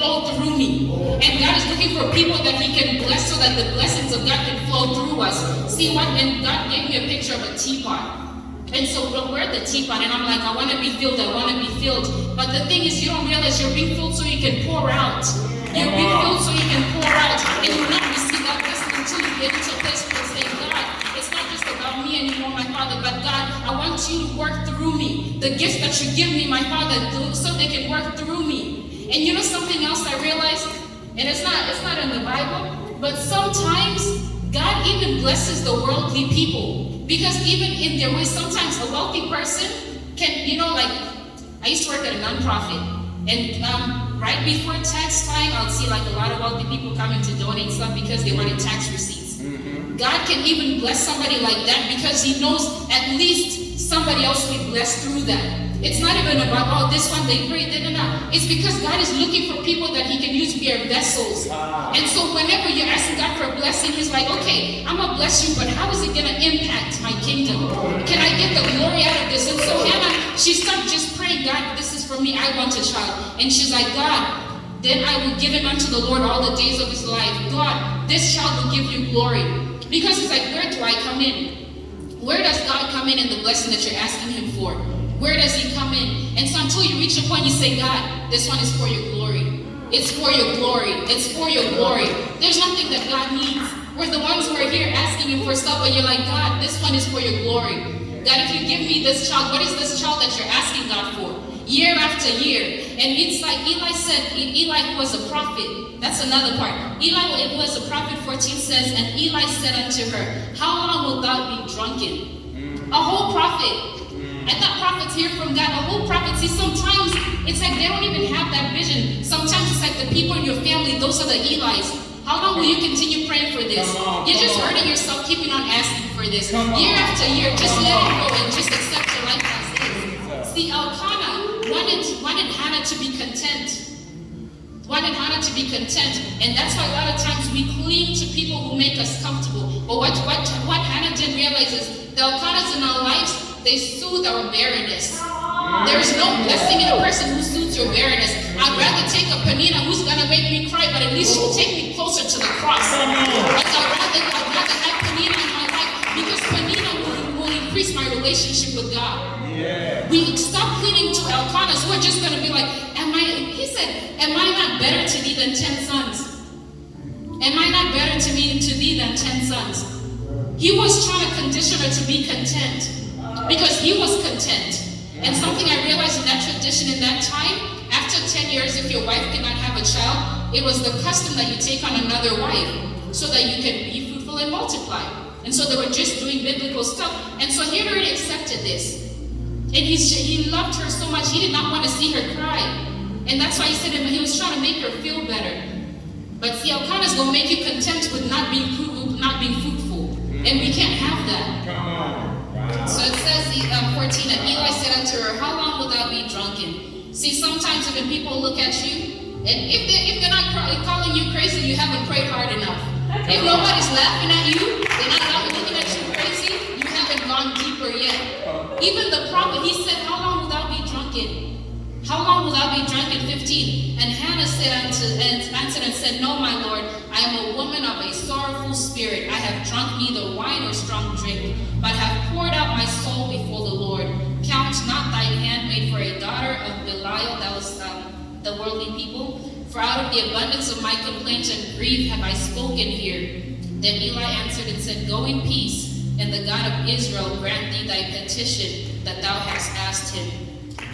flow through me. And God is looking for people that he can bless so that the blessings of God can flow through us. See what? And God gave me a picture of a teapot. And so we're at the teapot, and I'm like, I want to be filled, I want to be filled. But the thing is, you don't realize you're being filled so you can pour out. You're being filled so you can pour out. And you will not receive that blessing until you get into a place where you say, God, it's not just about me anymore, my Father, but God, I want you to work through me. The gifts that you give me, my Father, so they can work through me. And you know something else I realized? And it's not in the Bible, but sometimes God even blesses the worldly people. Because even in their way, sometimes a wealthy person can, like, I used to work at a nonprofit, and right before tax time, I would see like a lot of wealthy people coming to donate stuff because they wanted tax receipts. Mm-hmm. God can even bless somebody like that because he knows at least somebody else will be blessed through that. It's not even about, this one they prayed, no. It's because God is looking for people that he can use to be vessels. And so whenever you're asking God for a blessing, he's like, okay, I'm going to bless you, but how is it going to impact my kingdom? Can I get the glory out of this? And so Hannah, she stopped just praying, God, this is for me, I want a child. And she's like, God, then I will give him unto the Lord all the days of his life. God, this child will give you glory. Because it's like, where do I come in? Where does God come in the blessing that you're asking him for? Where does he come in? And so until you reach a point, you say, God, this one is for your glory. It's for your glory. It's for your glory. There's nothing that God needs. We're the ones who are here asking him for stuff, but you're like, God, this one is for your glory. God, if you give me this child, what is this child that you're asking God for? Year after year. And it's like Eli said, Eli was a prophet. That's another part. Eli was a prophet, 14 says, and Eli said unto her, how long wilt thou be drunken? A whole prophet. And that prophets hear from God, a whole prophet. See, sometimes it's like they don't even have that vision. Sometimes it's like the people in your family, those are the Eli's. How long will you continue praying for this? You're just hurting yourself, keeping on asking for this. Year after year, just let it go and just accept your life as is. See, Elkanah wanted Hannah to be content. Wanted Hannah to be content. And that's why a lot of times we cling to people who make us comfortable. But what Hannah didn't realize is the Elkanahs in our lives, they soothe our barrenness. There is no blessing in a person who soothes your barrenness. I'd rather take a Penina who's going to make me cry, but at least she'll take me closer to the cross. Like I'd rather have Penina in my life because Penina will increase my relationship with God. Yeah. We stop clinging to Elkanahs who are just going to be like, he said, am I not better to thee than 10 sons? Am I not better to thee than 10 sons? He was trying to condition her to be content. Because he was content. And something I realized in that tradition in that time, after 10 years, if your wife cannot have a child, it was the custom that you take on another wife so that you can be fruitful and multiply. And so they were just doing biblical stuff. And so he already accepted this. And he loved her so much, he did not want to see her cry. And that's why he said he was trying to make her feel better. But see, Elkanah's going to make you content with not being fruitful. And we can't have that. Come on. So it says, 14, and Eli said unto her, how long will thou be drunken? See, sometimes when people look at you, and if they're not calling you crazy, you haven't prayed hard enough. If nobody's laughing at you, they're not looking at you crazy, you haven't gone deeper yet. Even the prophet, he said, how long will thou be drunken? How long will thou be drunken? 15. And Hannah answered and said, no, my Lord, I am a woman of a sorrowful spirit. I have drunk neither wine nor strong drink, but have poured out my soul before the Lord. Count not thine handmaid for a daughter of Belial, that was the worldly people. For out of the abundance of my complaint and grief have I spoken here. Then Eli answered and said, go in peace, and the God of Israel grant thee thy petition that thou hast asked him.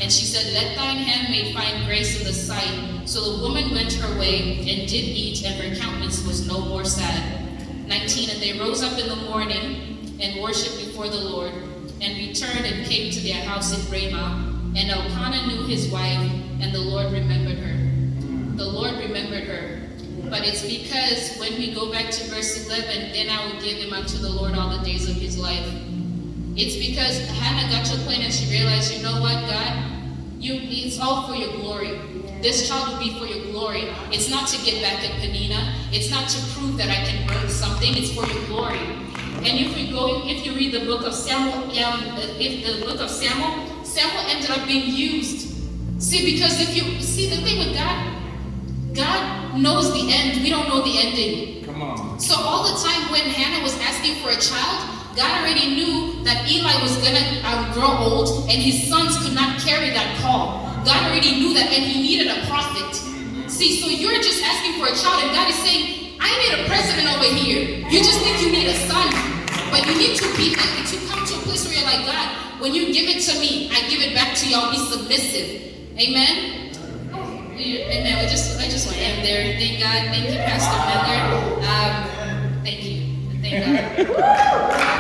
And she said, let thine handmaid find grace in the sight. So the woman went her way and did eat, and her countenance was no more sad. 19, and they rose up in the morning and worshipped before the Lord, and returned and came to their house in Ramah. And Elkanah knew his wife, and the Lord remembered her. The Lord remembered her. But it's because when we go back to verse 11, then I will give him unto the Lord all the days of his life. It's because Hannah got to a point and she realized, you know what, God? It's all for your glory. This child will be for your glory. It's not to get back at Penina. It's not to prove that I can birth something. It's for your glory. And if you read the book of Samuel, Samuel ended up being used. See, because the thing with God knows the end. We don't know the ending. Come on. So all the time when Hannah was asking for a child, God already knew that Eli was going to grow old and his sons could not carry that call. God already knew that, and he needed a prophet. See, so you're just asking for a child, and God is saying, I need a president over here. You just think you need a son. But you need to come to a place where you're like, God, when you give it to me, I give it back to you. I'll be submissive. Amen? Amen. I just want to end there. Thank God. Thank you, Pastor Miller. Thank you. Thank God.